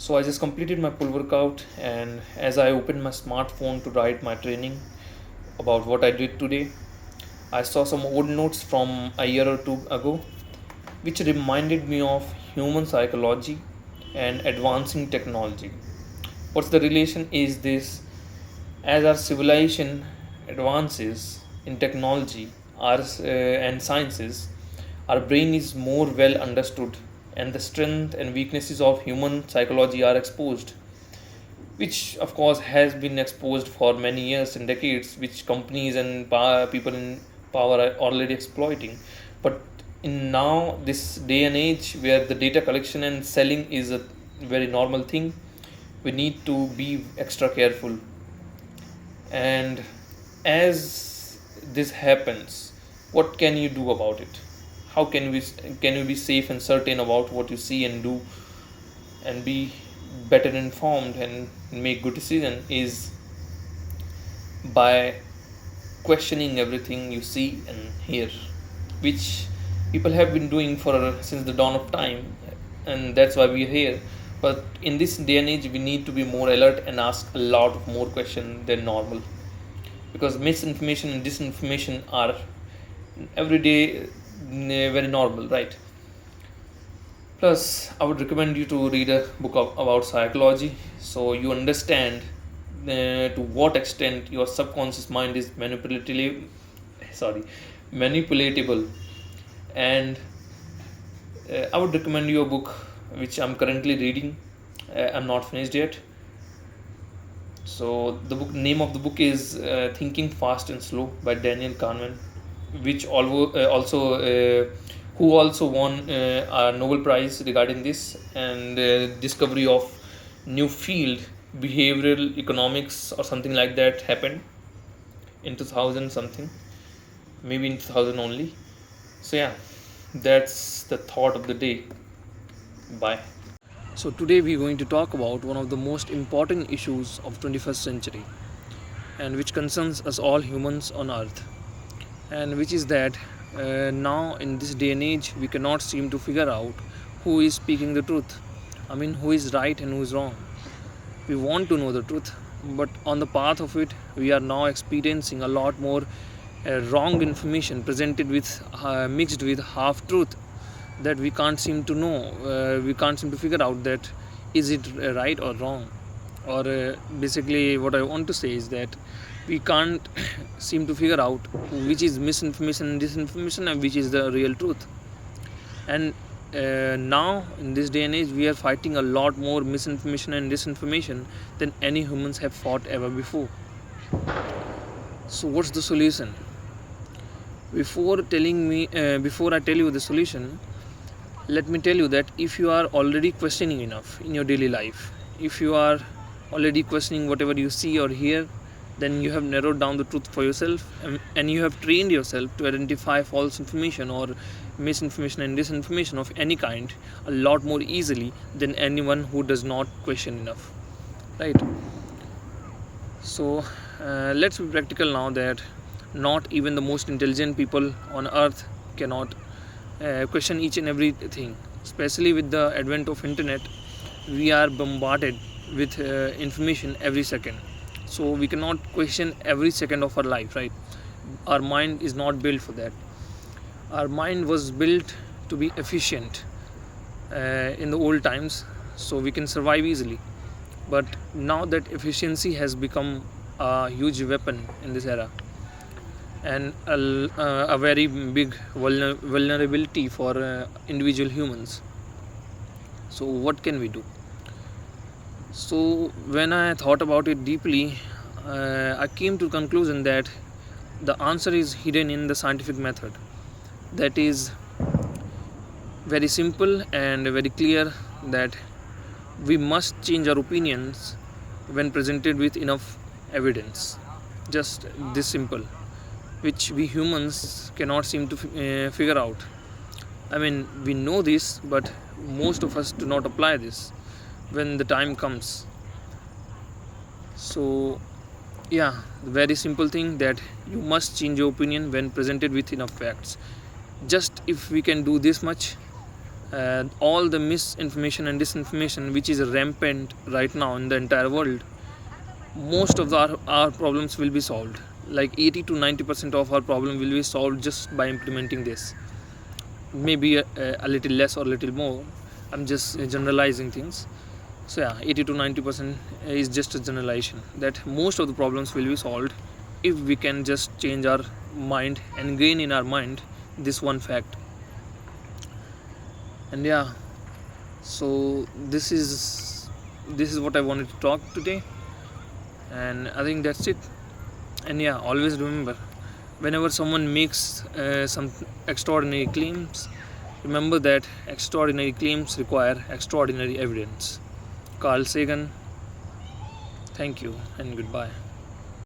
So I just completed my pull workout, and as I opened my smartphone to write my training about what I did today, I saw some old notes from a year or two ago, which reminded me of human psychology and advancing technology. What's the relation is this? As our civilization advances in technology and sciences, our brain is more well understood, and the strength and weaknesses of human psychology are exposed, which of course has been exposed for many years and decades, which companies and people in power are already exploiting. But in now this day and age where the data collection and selling is a very normal thing, we need to be extra careful. And as this happens, what can you do about it? How can you be safe and certain about what you see and do, and be better informed and make good decision is by questioning everything you see and hear, which people have been doing for since the dawn of time, and that's why we're here. But in this day and age, we need to be more alert and ask a lot of more questions than normal, because misinformation and disinformation are every day very normal, right? Plus, I would recommend you to read a book about psychology, so you understand to what extent your subconscious mind is sorry, manipulatable. And I would recommend you a book which I'm currently reading. I'm not finished yet. So the book name of the book is Thinking Fast and Slow by Daniel Kahneman, which who also won a Nobel Prize regarding this, and discovery of new field, behavioral economics or something like that, happened in 2000 something, maybe in 2000 only. So yeah, that's the thought of the day. Bye. So today we're going to talk about one of the most important issues of 21st century, and which concerns us all humans on earth, and which is that now in this day and age we cannot seem to figure out who is speaking the truth. I mean, who is right and who is wrong. We want to know the truth, but on the path of it we are now experiencing a lot more wrong information presented with mixed with half truth, that we can't seem to know, we can't seem to figure out that is it right or wrong. Or basically what I want to say is that we can't seem to figure out which is misinformation and disinformation and which is the real truth. And now in this day and age we are fighting a lot more misinformation and disinformation than any humans have fought ever before. So what's the solution? Before I tell you the solution, let me tell you that if you are already questioning enough in your daily life, if you are already questioning whatever you see or hear, then you have narrowed down the truth for yourself, and you have trained yourself to identify false information or misinformation and disinformation of any kind a lot more easily than anyone who does not question enough, right? So let's be practical now, that not even the most intelligent people on earth cannot question each and everything. Especially with the advent of internet, we are bombarded with information every second, so we cannot question every second of our life, right? Our mind is not built for that. Our mind was built to be efficient in the old times, so we can survive easily. But now that efficiency has become a huge weapon in this era, and a very big vulnerability for individual humans. So what can we do? So when I thought about it deeply, I came to the conclusion that the answer is hidden in the scientific method. That is very simple and very clear, that we must change our opinions when presented with enough evidence. Just this simple, which we humans cannot seem to figure out. I mean, we know this, but most of us do not apply this when the time comes. So, yeah, the very simple thing, that you must change your opinion when presented with enough facts. Just if we can do this much, all the misinformation and disinformation which is rampant right now in the entire world, most of our problems will be solved. Like 80 to 90% of our problem will be solved just by implementing this. Maybe a little less or a little more. I'm just generalizing things. So yeah, 80 to 90% is just a generalization that most of the problems will be solved if we can just change our mind and gain in our mind this one fact. And yeah, so this is what I wanted to talk today, and I think that's it. And yeah, always remember, whenever someone makes some extraordinary claims, remember that extraordinary claims require extraordinary evidence. Carl Sagan. Thank you and goodbye.